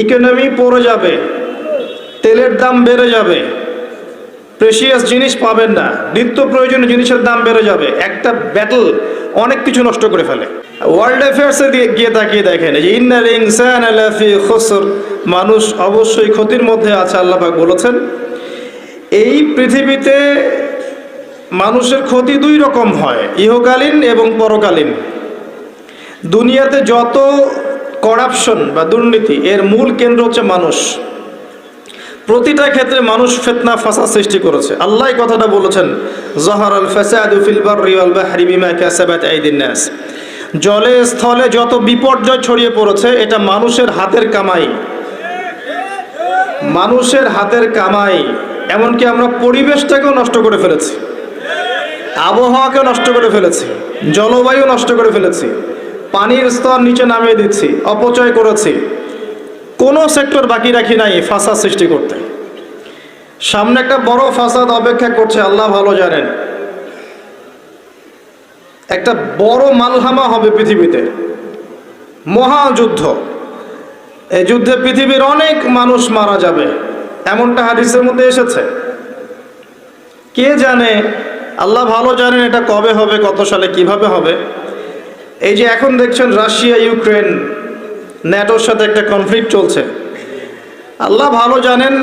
Economy পড়ে যাবে, তেলের দাম বেড়ে যাবে, প্রেশিয়াস জিনিস পাবেন না, নিত্য প্রয়োজনীয় জিনিসের দাম বেড়ে যাবে। একটা ব্যাটল অনেক কিছু নষ্ট করে ফেলে। ওয়ার্ল্ড অ্যাফেয়ার্সে গিয়ে তাকিয়ে দেখেন যে ইন্নাল ইনসানা লাফি খুসর, মানুষ অবশ্যই ক্ষতির মধ্যে আছে। আল্লাহ পাক বলেছেন এই পৃথিবীতে মানুষের ক্ষতি দুই রকম হয়, ইহকালীন এবং পরকালীন। দুনিয়াতে যত করাপশন বা দুর্নীতি, এর মূল কেন্দ্র হচ্ছে মানুষ। প্রতিটা ক্ষেত্রে মানুষ ফিতনা ফাসাদ সৃষ্টি করেছে। আল্লাহ এই কথাটা বলেছেন, যাহারাল ফাসাদু ফিল বাররি ওয়াল বাহরি বিমা কাসাবাত আইদিন নাস। জলে স্থলে যত বিপর্যয় ছড়িয়ে পড়েছে এটা মানুষের হাতের কামাই, মানুষের হাতের কামাই। এমনকি আমরা পরিবেশটাকেও নষ্ট করে ফেলেছি, আবহাওয়াকে নষ্ট করে ফেলেছি, জলবায়ু নষ্ট করে ফেলেছি, পানির স্তর নিচে নামিয়ে দিচ্ছি, অপচয় করেছি। কোনো সেক্টর বাকি রাখি নাই ফাসাদ সৃষ্টি করতে। সামনে একটা বড় ফাসাদ অপেক্ষা করছে, আল্লাহ ভালো জানেন। একটা বড় মালহামা হবে পৃথিবীতে, মহাযুদ্ধ। এই যুদ্ধে পৃথিবীর অনেক মানুষ মারা যাবে, এমনটা হাদিসের মধ্যে এসেছে। কে জানে, আল্লাহ ভালো জানেন এটা কবে হবে, কত সালে, কিভাবে হবে। এই যে এখন দেখছেন রাশিয়া ইউক্রেন ন্যাটোর সাথে একটা কনফ্লিক্ট চলছে, আল্লাহ ভালো জানেন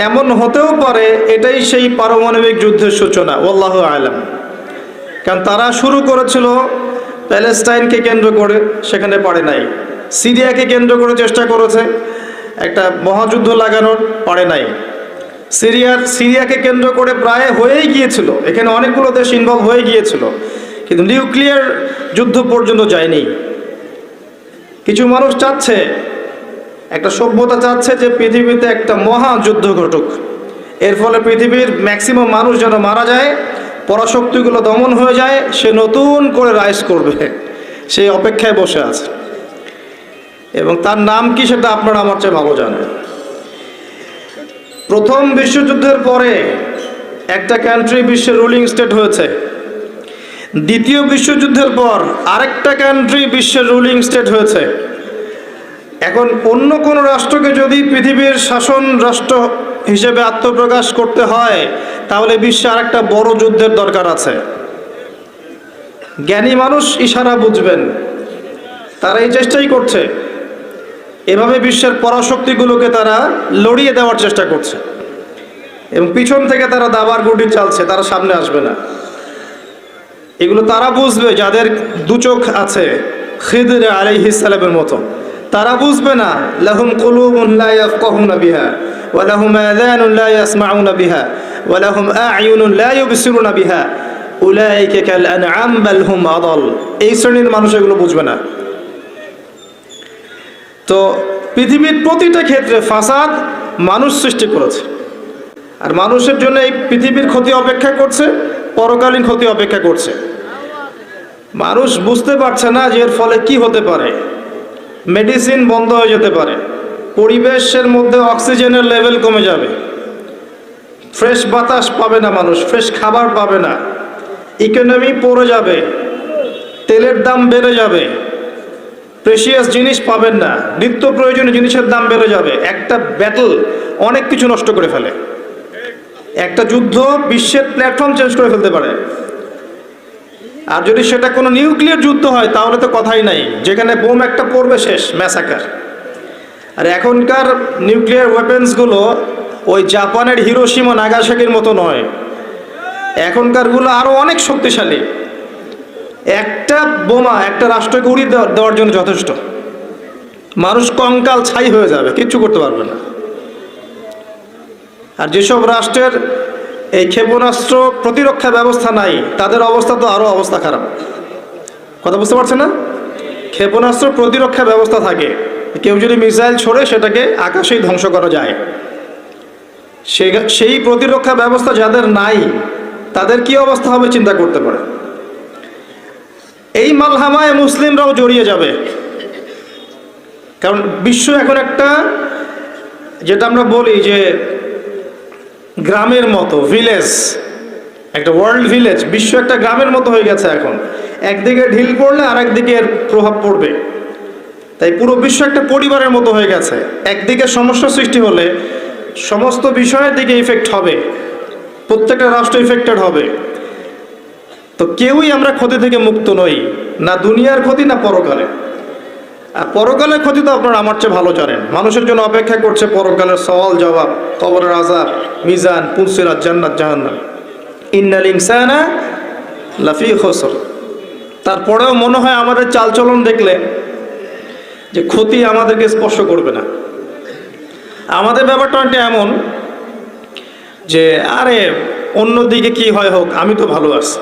এমন হতেও পারে এটাই সেই পারমাণবিক যুদ্ধের সূচনা, আল্লাহু আলাম। কারণ তারা শুরু করেছিল প্যালেস্টাইনকে কেন্দ্র করে, সেখানে পারে নাই। সিরিয়াকে কেন্দ্র করে চেষ্টা করেছে একটা মহাযুদ্ধ লাগানোর, পারে নাই। সিরিয়াকে কেন্দ্র করে প্রায় হয়েই গিয়েছিল, এখানে অনেকগুলো দেশ ইনভলভ হয়ে গিয়েছিল, কিন্তু নিউক্লিয়ার যুদ্ধ পর্যন্ত যায়নি। কিছু মানুষ চাচ্ছে, একটা সভ্যতা চাচ্ছে যে পৃথিবীতে একটা মহাযুদ্ধ ঘটুক, এর ফলে পৃথিবীর ম্যাক্সিমাম মানুষ যেন মারা যায়, পরাশক্তিগুলো দমন হয়ে যায়, সে নতুন করে রাইজ করবে, সেই অপেক্ষায় বসে আছে। এবং তার নাম কি সেটা আপনারা আমার চেয়ে ভালো জানেন। প্রথম বিশ্বযুদ্ধের পরে একটা কান্ট্রি বিশ্বের রুলিং স্টেট হয়েছে, দ্বিতীয় বিশ্বযুদ্ধের পর আরেকটা কান্ট্রি বিশ্বের রুলিং স্টেট হয়েছে। এখন অন্য কোনো রাষ্ট্রকে যদি পৃথিবীর শাসন রাষ্ট্র হিসেবে আত্মপ্রকাশ করতে হয়, তাহলে বিশ্বে আরেকটা বড় যুদ্ধের দরকার আছে। জ্ঞানী মানুষ ইশারা বুঝবেন, তারা এই চেষ্টাই করছে। এভাবে বিশ্বের পরাশক্তিগুলোকে তারা লড়িয়ে দেওয়ার চেষ্টা করছে, এবং পিছন থেকে তারা দাবার গুটি চালছে, তারা সামনে আসবে না। এগুলো তারা বুঝবে যাদের দু চোখ আছে, খিদর আলাইহিস সালামের মতো। তারা বুঝবে না, লাহুম কুলুবুন লা ইয়াফকাহুনা বিহা ওয়া লাহুম আযানুন লা ইয়াসমাউনা বিহা ওয়া লাহুম আ'য়ুনুন লা ইউবসিরুনা বিহা উলাইকা কাল আনআম বাল হুম আদাল। এই শ্রেণীর মানুষ এগুলো বুঝবে না। তো পৃথিবীর প্রতিটা ক্ষেত্রে ফাসাদ মানুষ সৃষ্টি করেছে, আর মানুষের জন্য এই পৃথিবীর ক্ষতি অপেক্ষা করছে, পরকালীন ক্ষতি অপেক্ষা করছে। মানুষ বুঝতে পারছে না যে এর ফলে কি হতে পারে। মেডিসিন বন্ধ হয়ে যেতে পারে, পরিবেশের মধ্যে অক্সিজেনের লেভেল কমে যাবে, ফ্রেশ বাতাস পাবে না মানুষ, ফ্রেশ খাবার পাবে না, ইকোনমি পড়ে যাবে, তেলের দাম বেড়ে যাবে, প্রেশিয়াস জিনিস পাবেন না, নিত্য প্রয়োজনীয় জিনিসের দাম বেড়ে যাবে। একটা ব্যাটল অনেক কিছু নষ্ট করে ফেলে। একটা যুদ্ধ বিশ্বের প্ল্যাটফর্ম চেঞ্জ করে ফেলতে পারে। আর যদি সেটা কোনো নিউক্লিয়ার যুদ্ধ হয় তাহলে তো কথাই নাই, যেখানে বোম একটা পড়বে শেষ, ম্যাসাকার। আর এখনকার নিউক্লিয়ার ওয়েপেন্সগুলো ওই জাপানের হিরোশিমা নাগাসাকির মতো নয়, এখনকারগুলো আরও অনেক শক্তিশালী। একটা বোমা একটা রাষ্ট্রকে উড়িয়ে দেওয়ার জন্য যথেষ্ট, মানুষ কঙ্কাল ছাই হয়ে যাবে, কিচ্ছু করতে পারবে না। আর যেসব রাষ্ট্রের এই ক্ষেপণাস্ত্র প্রতিরক্ষা ব্যবস্থা নাই, তাদের অবস্থা তো আরও অবস্থা খারাপ। কথা বুঝতে পারছে না? ক্ষেপণাস্ত্র প্রতিরক্ষা ব্যবস্থা থাকে, কেউ যদি মিসাইল ছোড়ে সেটাকে আকাশেই ধ্বংস করা যায়। সেই প্রতিরক্ষা ব্যবস্থা যাদের নাই, তাদের কি অবস্থা হবে চিন্তা করতে পারে। এই মালহামায় মুসলিমরাও জড়িয়ে যাবে, কারণ বিশ্ব এখন একটা, যেটা আমরা বলি যে গ্রামের মতো, ভিলেজ, একটা ওয়ার্ল্ড ভিলেজ, বিশ্ব একটা গ্রামের মতো হয়ে গেছে এখন। একদিকে ঢিল পড়লে আর একদিকে এর প্রভাব পড়বে। তাই পুরো বিশ্ব একটা পরিবারের মতো হয়ে গেছে। একদিকে সমস্যা সৃষ্টি হলে সমস্ত বিষয়ের দিকে ইফেক্ট হবে, প্রত্যেকটা রাষ্ট্র ইফেক্টেড হবে। তো কেউই আমরা ক্ষতি থেকে মুক্ত নই, না দুনিয়ার ক্ষতি না পরকালে। আর পরকালের ক্ষতি তো আপনারা আমার চেয়ে ভালো জানেন। মানুষের জন্য অপেক্ষা করছে পরকালের সওয়াল জবাব, কবরের আযাব, মিজান, পুলসিরাত, জান্নাত, জাহান্নাম। ইন্নাল ইনসানা লাফি খুসর। তারপরেও মনে হয় আমাদের চালচলন দেখলে যে ক্ষতি আমাদেরকে স্পর্শ করবে না। আমাদের ব্যাপারটা একটা এমন যে আরে অন্যদিকে কি হয় হোক, আমি তো ভালো আছি।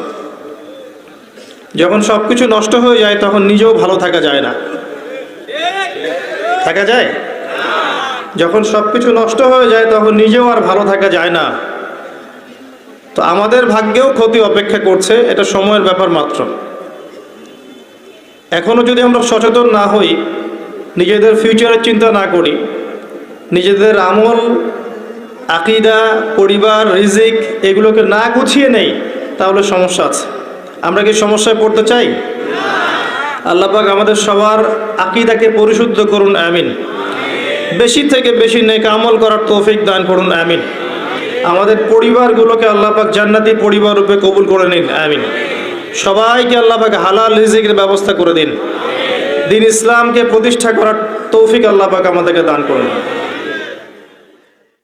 যখন সব কিছু নষ্ট হয়ে যায় তখন নিজেও ভালো থাকা যায় না। থাকা যায়? যখন সব কিছু নষ্ট হয়ে যায় তখন নিজেও আর ভালো থাকা যায় না। তো আমাদের ভাগ্যেও ক্ষতি অপেক্ষা করছে, এটা সময়ের ব্যাপার মাত্র। এখনো যদি আমরা সচেতন না হই, নিজেদের ফিউচারের চিন্তা না করি, নিজেদের আমল, আকীদা, পরিবার, রিজিক এগুলোকে না গুছিয়ে নেই, তাহলে সমস্যা আছে। আমরা কি সমস্যায় পড়তে চাই? আল্লাহ পাক আমাদের সবার আকীদাকে পরিশুদ্ধ করুন, আমিন। বেশি থেকে বেশি নেক আমল করার তৌফিক দান করুন, আমিন। আমাদের পরিবারগুলোকে আল্লাহ পাক জান্নাতি পরিবার রূপে কবুল করে নিন, আমিন। সবাইকে আল্লাহ পাক হালাল রিজিকের ব্যবস্থা করে দিন। দ্বীন ইসলামকে প্রতিষ্ঠা করার তৌফিক আল্লাহ পাক আমাদেরকে দান করুন।